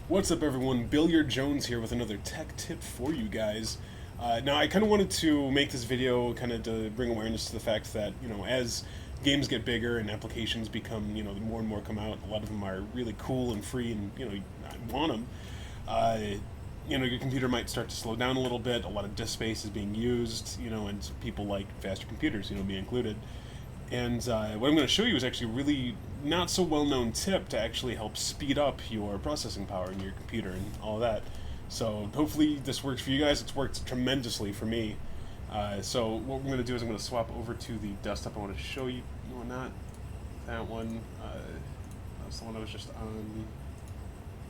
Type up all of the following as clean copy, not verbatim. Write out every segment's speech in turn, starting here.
What's up, everyone? Billard Jones here with another tech tip for you guys. Now, I kind of wanted to make this video kind of to bring awareness to the fact that, as games get bigger and applications become, more and more come out, a lot of them are really cool and free and, I want them. Uh, your computer might start to slow down a little bit. A lot of disk space is being used, and people like faster computers, me included. And what I'm going to show you is actually a really not so well known tip to actually help speed up your processing power in your computer and all that. So hopefully this works for you guys. It's worked tremendously for me. So what we're going to do is I'm going to swap over to the desktop I want to show you. No, not that one. That's the one I was just on.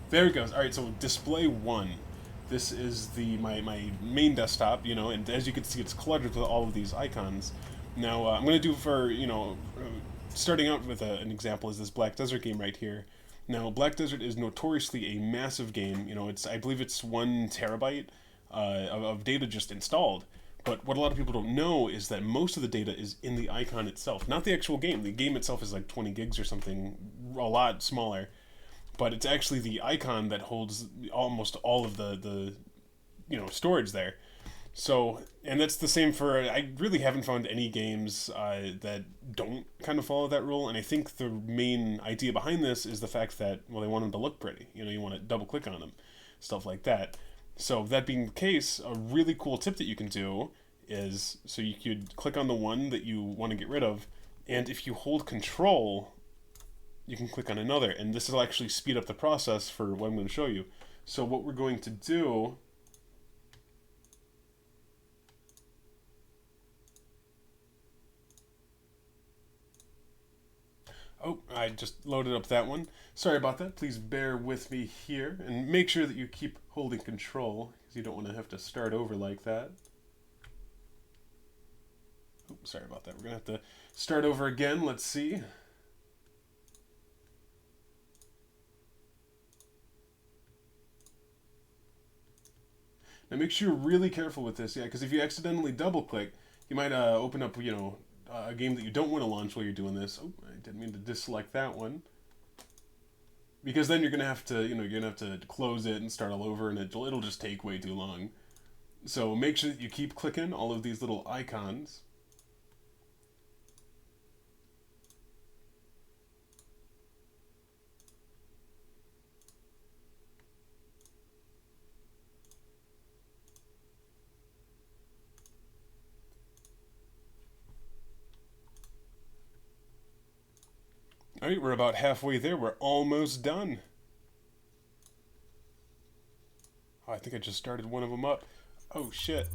There it goes. All right, so display one. This is my main desktop, and as you can see, it's cluttered with all of these icons. Now, I'm going to do for, starting out with an example is this Black Desert game right here. Now, Black Desert is notoriously a massive game. I believe it's 1 terabyte of data just installed. But what a lot of people don't know is that most of the data is in the icon itself, not the actual game. The game itself is like 20 gigs or something, a lot smaller. But it's actually the icon that holds almost all of the storage there. So, and that's the same for, I really haven't found any games that don't kind of follow that rule, and I think the main idea behind this is the fact that, well, they want them to look pretty. You want to double click on them, stuff like that. So, that being the case, a really cool tip that you can do is, so you could click on the one that you want to get rid of, and if you hold control, you can click on another, and this will actually speed up the process for what I'm going to show you. So, what we're going to do... Oh, I just loaded up that one. Sorry about that. Please bear with me here. And make sure that you keep holding control, because you don't want to have to start over like that. Oh, sorry about that. We're going to have to start over again. Let's see. Now make sure you're really careful with this, because if you accidentally double click, you might open up, a game that you don't want to launch while you're doing this. Oh, I didn't mean to deselect that one. Because then you're gonna have to, you're gonna have to close it and start all over, and it'll just take way too long. So make sure that you keep clicking all of these little icons. Alright, we're about halfway there. We're almost done. Oh, I think I just started one of them up. Oh, shit.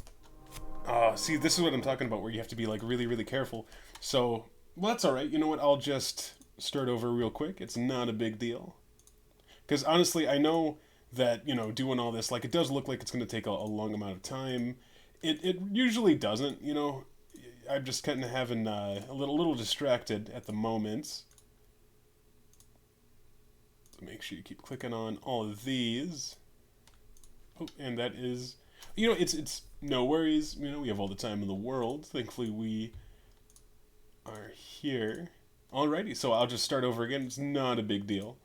See, this is what I'm talking about, where you have to be, like, really, really careful. So, well, that's alright. You know what? I'll just start over real quick. It's not a big deal. Because, honestly, I know that, doing all this, like, it does look like it's going to take a long amount of time. It usually doesn't, I'm just kind of having a little distracted at the moment. Make sure you keep clicking on all of these. Oh, and that is, it's no worries. We have all the time in the world. Thankfully, we are here. Alrighty, so I'll just start over again. It's not a big deal.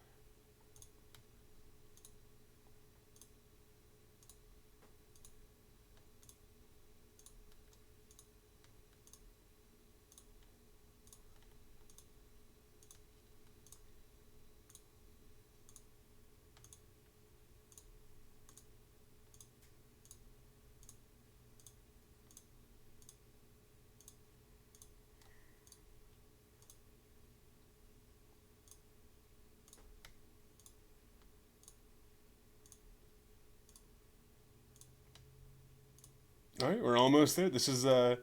Alright, we're almost there. This is, so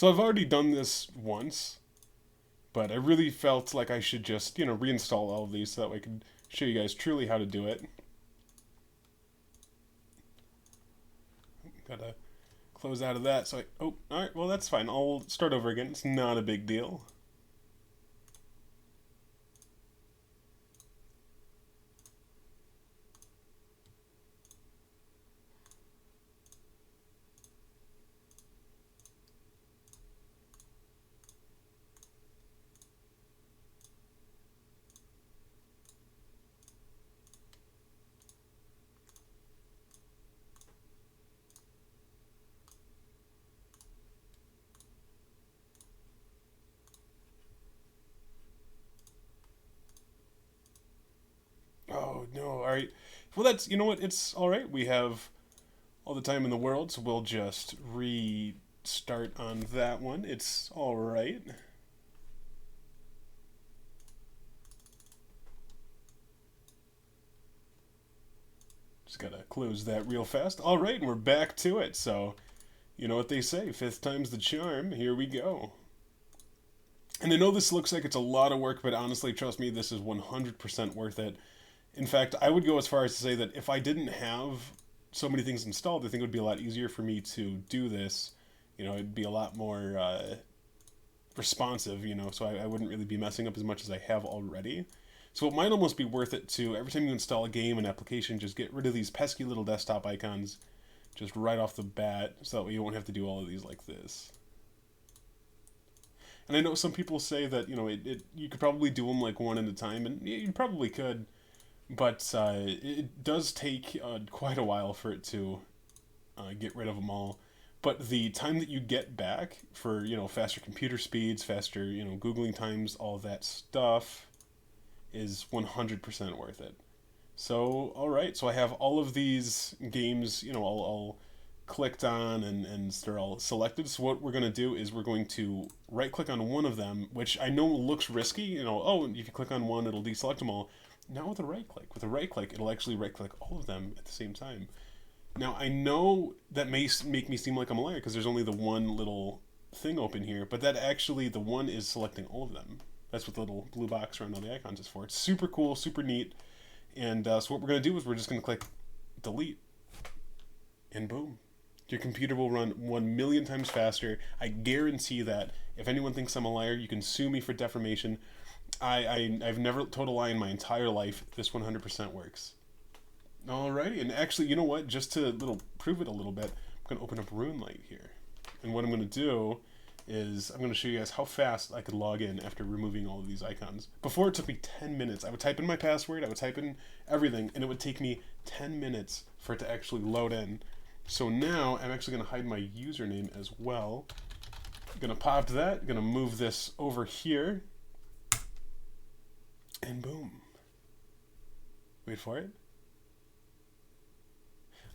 I've already done this once, but I really felt like I should just, reinstall all of these so that way I could show you guys truly how to do it. Gotta close out of that. So alright, well, that's fine. I'll start over again. It's not a big deal. All right. Well, that's, you know what? It's all right. We have all the time in the world, so we'll just restart on that one. It's all right. Just gotta close that real fast. All right, and we're back to it. So, you know what they say, fifth time's the charm. Here we go. And I know this looks like it's a lot of work, but honestly, trust me, this is 100% worth it. In fact, I would go as far as to say that if I didn't have so many things installed, I think it would be a lot easier for me to do this. You know, it'd be a lot more responsive, you know, so I wouldn't really be messing up as much as I have already. So it might almost be worth it to, every time you install a game, an application, just get rid of these pesky little desktop icons just right off the bat, so that way you won't have to do all of these like this. And I know some people say that, you know, you could probably do them like one at a time, and you probably could, but it does take quite a while for it to get rid of them all. But the time that you get back for, you know, faster computer speeds, faster, you know, Googling times, all that stuff is 100% worth it. So, all right, so I have all of these games, you know, all clicked on and they're all selected. So what we're going to do is we're going to right click on one of them, which I know looks risky, you know, oh, if you click on one, it'll deselect them all. Now with a right click, it'll actually right click all of them at the same time. Now I know that may make me seem like I'm a liar because there's only the one little thing open here, but that actually, the one is selecting all of them. That's what the little blue box around all the icons is for. It's super cool, super neat. And so what we're going to do is we're just going to click delete. And boom. Your computer will run 1,000,000 times faster. I guarantee that. If anyone thinks I'm a liar, you can sue me for defamation. I've never told a lie in my entire life. This 100% works. Alrighty, and actually, you know what? Just to prove it a little bit, I'm going to open up RuneLight here. And what I'm going to do is I'm going to show you guys how fast I could log in after removing all of these icons. Before, it took me 10 minutes. I would type in my password, I would type in everything, and it would take me 10 minutes for it to actually load in. So now I'm actually going to hide my username as well. I'm going to pop that, I'm going to move this over here, and boom. Wait for it.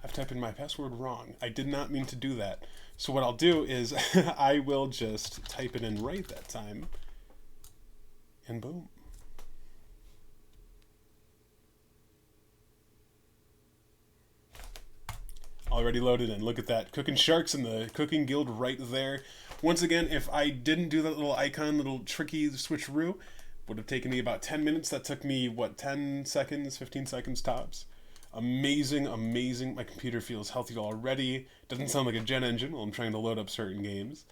I've typed in my password wrong. I did not mean to do that. So what I'll do is I will just type it in right that time. And boom. Already loaded in. Look at that. Cooking Sharks in the Cooking Guild right there. Once again, if I didn't do that little icon, little tricky switcheroo, would have taken me about 10 minutes. That took me, what, 10 seconds, 15 seconds tops. Amazing, amazing. My computer feels healthy already. Doesn't sound like a jet engine while I'm trying to load up certain games.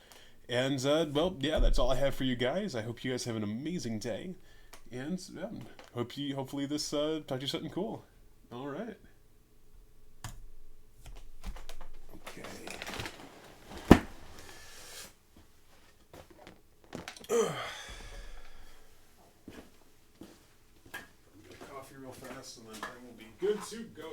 And, well, yeah, that's all I have for you guys. I hope you guys have an amazing day. And, yeah, hopefully this taught you something cool. All right. Okay. Coffee real fast, and then I will be good to go.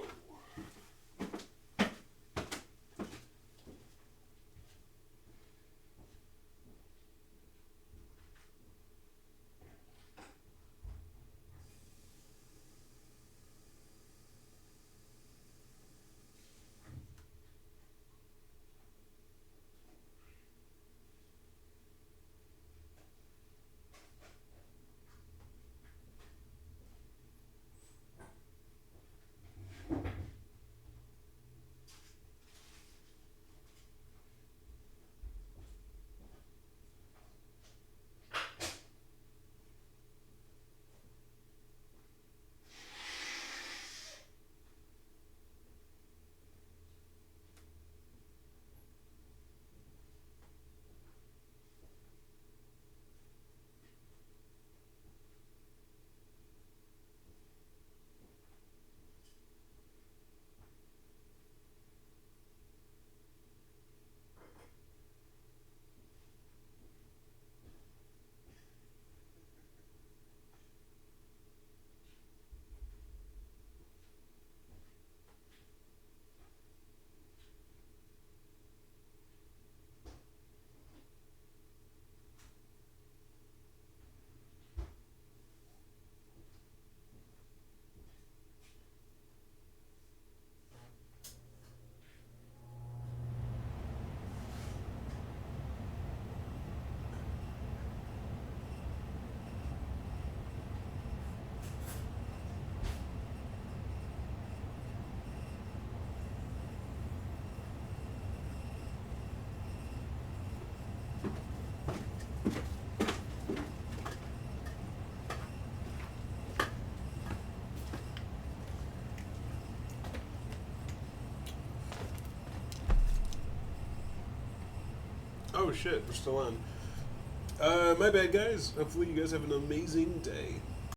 Oh shit, we're still on. My bad, guys. Hopefully you guys have an amazing day.